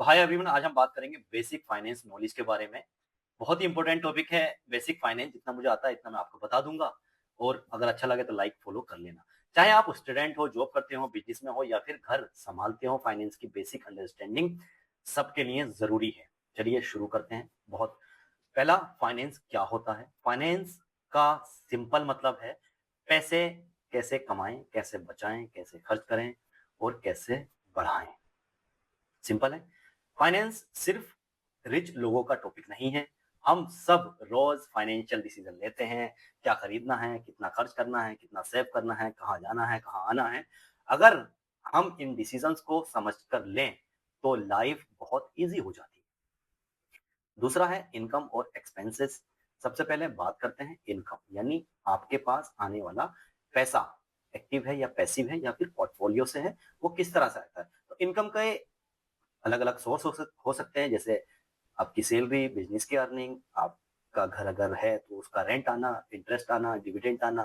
तो hi everyone, आज हम बात करेंगे बेसिक फाइनेंस नॉलेज के बारे में। बहुत ही इंपॉर्टेंट टॉपिक है बेसिक फाइनेंस। जितना मुझे आता है इतना मैं आपको बता दूंगा। और अगर अच्छा लगे तो लाइक फॉलो कर लेना। चाहे आप स्टूडेंट हो, जॉब करते हो, बिजनेस में हो या फिर घर संभालते हो, फाइनेंस की बेसिक अंडरस्टैंडिंग सबके लिए जरूरी है। चलिए शुरू करते हैं। बहुत पहला, फाइनेंस क्या होता है? फाइनेंस का सिंपल मतलब है पैसे कैसे कमाएं, कैसे बचाएं, कैसे खर्च करें और कैसे बढ़ाएं। सिंपल है। फाइनेंस सिर्फ रिच लोगों का टॉपिक नहीं है। हम सब रोज फाइनेंशियल डिसीजन लेते हैं। क्या खरीदना है, कितना खर्च करना है, कितना सेव करना है, कहाँ जाना है, कहाँ आना है। अगर हम इन डिसीजंस को समझ कर लें तो लाइफ बहुत इजी हो जाती है। दूसरा है इनकम और एक्सपेंसेस। सबसे पहले बात करते हैं इनकम, यानी आपके पास आने वाला पैसा एक्टिव है या पैसिव है या फिर पोर्टफोलियो से है, वो किस तरह से आता है। तो इनकम का अलग अलग सोर्स हो सकते हैं, जैसे आपकी सैलरी, बिजनेस की अर्निंग, आपका घर अगर है तो उसका रेंट आना, इंटरेस्ट आना, डिविडेंड आना,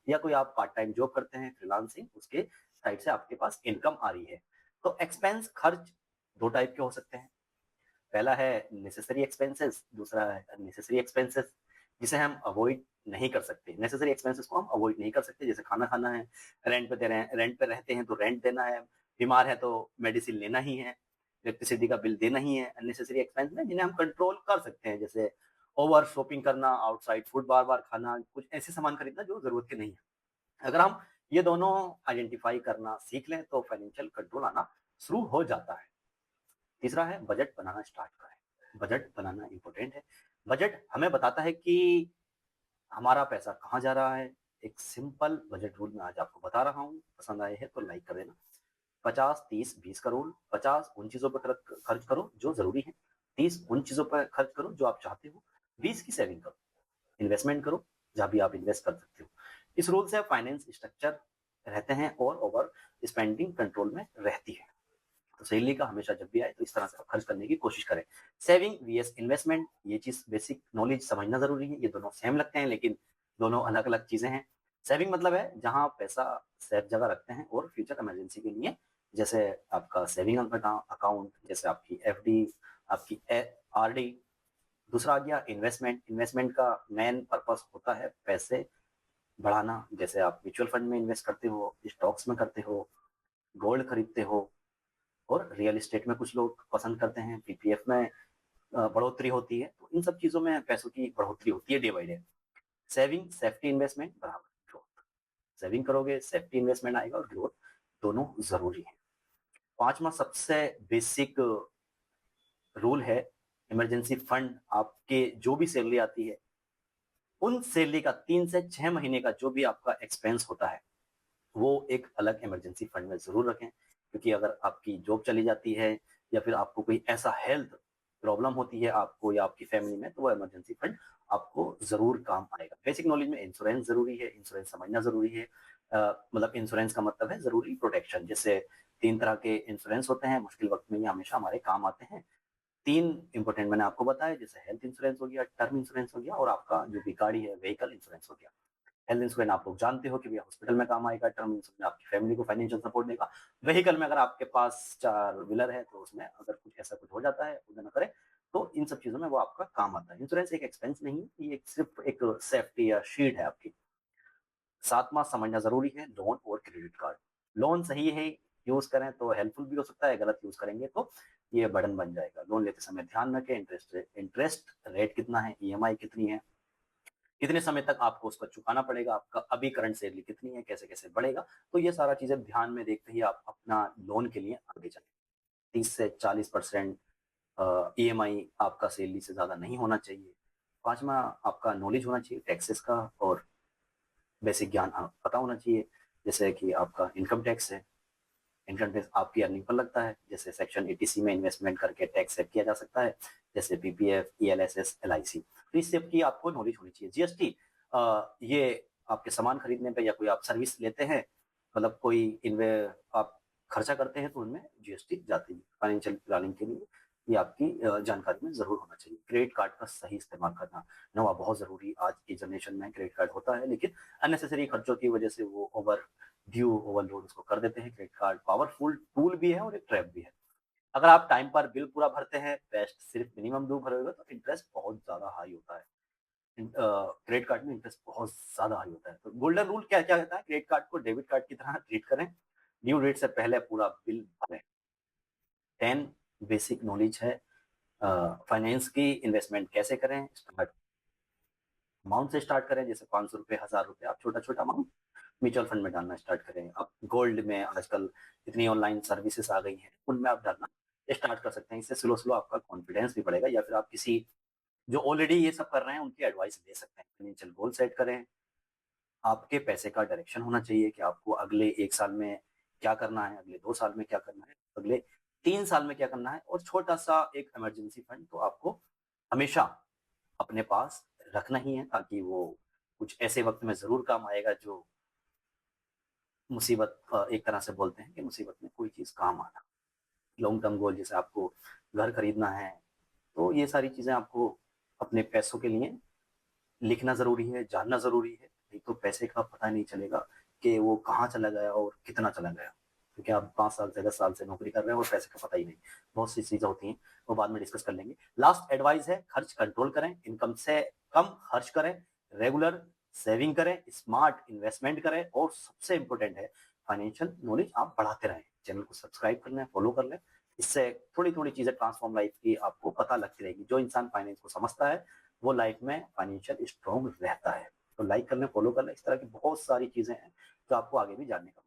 या कोई आप पार्ट टाइम जॉब करते हैं फ्रीलांसिंग, उसके साइड से आपके पास इनकम आ रही है। तो एक्सपेंस खर्च दो टाइप के हो सकते हैं। पहला है नेसेसरी एक्सपेंसेस, दूसरा है अननेसेसरी एक्सपेंसेस, जिसे हम अवॉइड नहीं कर सकते। नेसेसरी एक्सपेंसेस को हम अवॉइड नहीं कर सकते, जैसे खाना खाना है, रेंट पे दे रहे हैं, रेंट पे रहते हैं तो रेंट देना है, बीमार है तो मेडिसिन लेना ही है, इलेक्ट्रिसिटी का बिल देना ही है। अननेसेसरी एक्सपेंस में जिन्हें हम कंट्रोल कर सकते हैं, जैसे ओवर शॉपिंग करना, आउटसाइड फूड बार बार खाना, कुछ ऐसे सामान खरीदना जो जरूरत के नहीं है। अगर हम ये दोनों आइडेंटिफाई करना सीख लें तो फाइनेंशियल कंट्रोल आना शुरू हो जाता है। तीसरा है बजट बनाना स्टार्ट करें। बजट बनाना इंपॉर्टेंट है। बजट हमें बताता है कि हमारा पैसा कहाँ जा रहा है। एक सिंपल बजट रूल मैं आज आपको बता रहा हूँ, पसंद आए हैं तो लाइक कर देना। 50-30-20 का रूल। 50 उन चीजों पर खर्च करो जो जरूरी है, 30 उन चीजों पर खर्च करो जो आप चाहते हो, 20 की सेविंग करो, इन्वेस्टमेंट करो जहाँ भी आप इन्वेस्ट कर सकते हो। इस रूल से फाइनेंस स्ट्रक्चर रहते हैं और ओवर स्पेंडिंग कंट्रोल में रहती है। तो सैलरी का हमेशा जब भी आए तो इस तरह से आप खर्च करने की कोशिश करें। सेविंग वीएस इन्वेस्टमेंट, ये चीज बेसिक नॉलेज समझना जरूरी है। ये दोनों सेम लगते हैं लेकिन दोनों अलग अलग चीजें हैं। सेविंग मतलब है जहां आप पैसा सेफ जगह रखते हैं और फ्यूचर इमरजेंसी के लिए, जैसे आपका सेविंग अकाउंट, जैसे आपकी एफडी, आपकी आरडी। दूसरा आ गया इन्वेस्टमेंट। इन्वेस्टमेंट का मेन पर्पस होता है पैसे बढ़ाना, जैसे आप म्यूचुअल फंड में इन्वेस्ट करते हो, स्टॉक्स में करते हो, गोल्ड खरीदते हो, और रियल एस्टेट में कुछ लोग पसंद करते हैं, पीपीएफ में बढ़ोतरी होती है। तो इन सब चीजों में पैसों की बढ़ोतरी होती है day by day. Saving safety investment बराबर ग्रोथ। सेविंग करोगे, सेफ्टी इन्वेस्टमेंट आएगा, और ग्रोथ दोनों जरूरी है। पांचवा सबसे बेसिक रूल है इमरजेंसी फंड। आपके जो भी सैलरी आती है, उन सैलरी का 3 से 6 महीने का जो भी आपका एक्सपेंस होता है, वो एक अलग इमरजेंसी फंड में जरूर रखें। क्योंकि अगर आपकी जॉब चली जाती है या फिर आपको कोई ऐसा हेल्थ प्रॉब्लम होती है आपको या आपकी फैमिली में, तो वो इमरजेंसी फंड आपको जरूर काम आएगा। बेसिक नॉलेज में इंश्योरेंस जरूरी है, इंश्योरेंस समझना जरूरी है। मतलब इंश्योरेंस का मतलब है जरूरी प्रोटेक्शन। जैसे 3 तरह के इंश्योरेंस होते हैं, मुश्किल वक्त में ये हमेशा हमारे काम आते हैं। 3 इंपॉर्टेंट मैंने आपको बताया, जैसे हेल्थ इंश्योरेंस हो गया, टर्म इंश्योरेंस हो गया, और आपका जो भी गाड़ी है, व्हीकल इंश्योरेंस हो गया। हेल्थ इंश्योरेंस आप लोग जानते हो कि भैया हॉस्पिटल में काम आएगा। टर्म इंश्योरेंस आपकी फैमिली को फाइनेंशियल सपोर्ट देगा। व्हीकल में अगर आपके पास 4 व्हीलर है तो उसमें अगर कुछ ऐसा कुछ हो जाता है, खुदा ना करे, तो इन सब चीजों में वो आपका काम आता है। इंश्योरेंस एक एक्सपेंस नहीं है, ये सिर्फ एक सेफ्टी या शील्ड है आपकी। सातवां समझना जरूरी है लोन और क्रेडिट कार्ड। लोन सही है यूज करें तो हेल्पफुल भी हो सकता है, गलत यूज करेंगे तो ये बर्डन बन जाएगा। लोन लेते समय ध्यान रखें इंटरेस्ट रेट कितना है, ईएमआई कितनी है, कितने समय तक आपको उसको चुकाना पड़ेगा, आपका अभी करंट सैलरी कितनी है, कैसे कैसे बढ़ेगा। तो ये सारा चीजें ध्यान में देखते ही आप अपना लोन के लिए आगे चलें। 30 से 40% ईएमआई आपका सैलरी से ज्यादा नहीं होना चाहिए। पांचवा, आपका नॉलेज होना चाहिए टैक्सेस का, और बेसिक ज्ञान पता होना चाहिए। जैसे कि आपका इनकम टैक्स है, इनकम टैक्स आपकी अर्निंग पर लगता है। जैसे सेक्शन 80C में इन्वेस्टमेंट करके टैक्स सेव किया जा सकता है, जैसे पीपीएफ, ईएलएसएस, एलआईसी। तो इस सब की आपको नॉलेज होनी चाहिए। जीएसटी, ये आपके सामान खरीदने पे या कोई आप सर्विस लेते हैं, मतलब कोई इन्वे आप खर्चा करते हैं, तो उनमें जीएसटी जाती है। फाइनेंशियल प्लानिंग के लिए ये आपकी जानकारी में जरूर होना चाहिए। क्रेडिट कार्ड का सही इस्तेमाल करना नवा बहुत जरूरी। आज की जनरेशन में क्रेडिट कार्ड होता है लेकिन अननेसेसरी खर्चों की वजह से वो ओवरलोड उसको कर देते हैं। क्रेडिट कार्ड पावरफुल टूल भी है और एक ट्रैप भी है। अगर आप टाइम पर बिल पूरा भरते हैं, बेस्ट, सिर्फ मिनिमम ड्यू भरोगे तो इंटरेस्ट बहुत ज़्यादा हाई होता है। क्रेडिट कार्ड में इंटरेस्ट बहुत ज़्यादा हाई होता है। तो गोल्डन रूल क्या कहता है? क्रेडिट कार्ड को डेबिट कार्ड की तरह ट्रीट करें, ड्यू डेट से पहले पूरा बिल भरें। 10 बेसिक नॉलेज है फाइनेंस की। इन्वेस्टमेंट कैसे करें? स्टार्ट अमाउंट से स्टार्ट करें, जैसे ₹500, ₹1000 आप छोटा-छोटा अमाउंट म्यूचुअल फंड में डालना स्टार्ट करें। आप गोल्ड में आजकल इतनी ऑनलाइन सर्विसेज़ आ गई हैं, उनमें आप डालना स्टार्ट कर सकते हैं। इससे स्लो-स्लो आपका कॉन्फिडेंस भी बढ़ेगा, या फिर आप किसी जो ऑलरेडी ये सब कर रहे हैं, उनकी एडवाइस ले सकते हैं। फाइनेंशियल गोल सेट करें, आपके पैसे का डायरेक्शन होना चाहिए कि आपको अगले 1 साल में क्या करना है, अगले 2 साल में क्या करना है, अगले 3 साल में क्या करना है, और छोटा-सा एक इमरजेंसी फंड तो आपको हमेशा अपने पास रखना ही है, ताकि वो कुछ ऐसे वक़्त में ज़रूर काम आएगा, जो मुसीबत एक तरह से बोलते हैं कि मुसीबत में कोई चीज़ काम आना। लॉन्ग टर्म गोल, जैसे आपको घर खरीदना है, तो ये सारी चीज़ें आपको अपने पैसों के लिए लिखना ज़रूरी है, जानना ज़रूरी है, नहीं तो पैसे का पता नहीं चलेगा कि वो कहाँ चला गया और कितना चला गया। क्योंकि आप 5 साल से 10 साल से नौकरी कर रहे हैं और पैसे का पता ही नहीं। बहुत सी चीज़ें होती हैं, वो बाद में डिस्कस कर लेंगे। लास्ट एडवाइस है, खर्च कंट्रोल करें, इनकम से कम खर्च करें, रेगुलर सेविंग करें, स्मार्ट इन्वेस्टमेंट करें, और सबसे इम्पोर्टेंट है फाइनेंशियल नॉलेज आप बढ़ाते रहें। चैनल को सब्सक्राइब कर लें, फॉलो कर लें। इससे थोड़ी-थोड़ी चीज़ें ट्रांसफॉर्म लाइफ की आपको पता लगती रहेगी। जो इंसान फाइनेंस को समझता है, वो लाइफ में फाइनेंशियल स्ट्रांग रहता है। तो लाइक कर लें, फॉलो कर लें, इस तरह की बहुत सारी चीज़ें हैं जो आपको आगे भी जानने का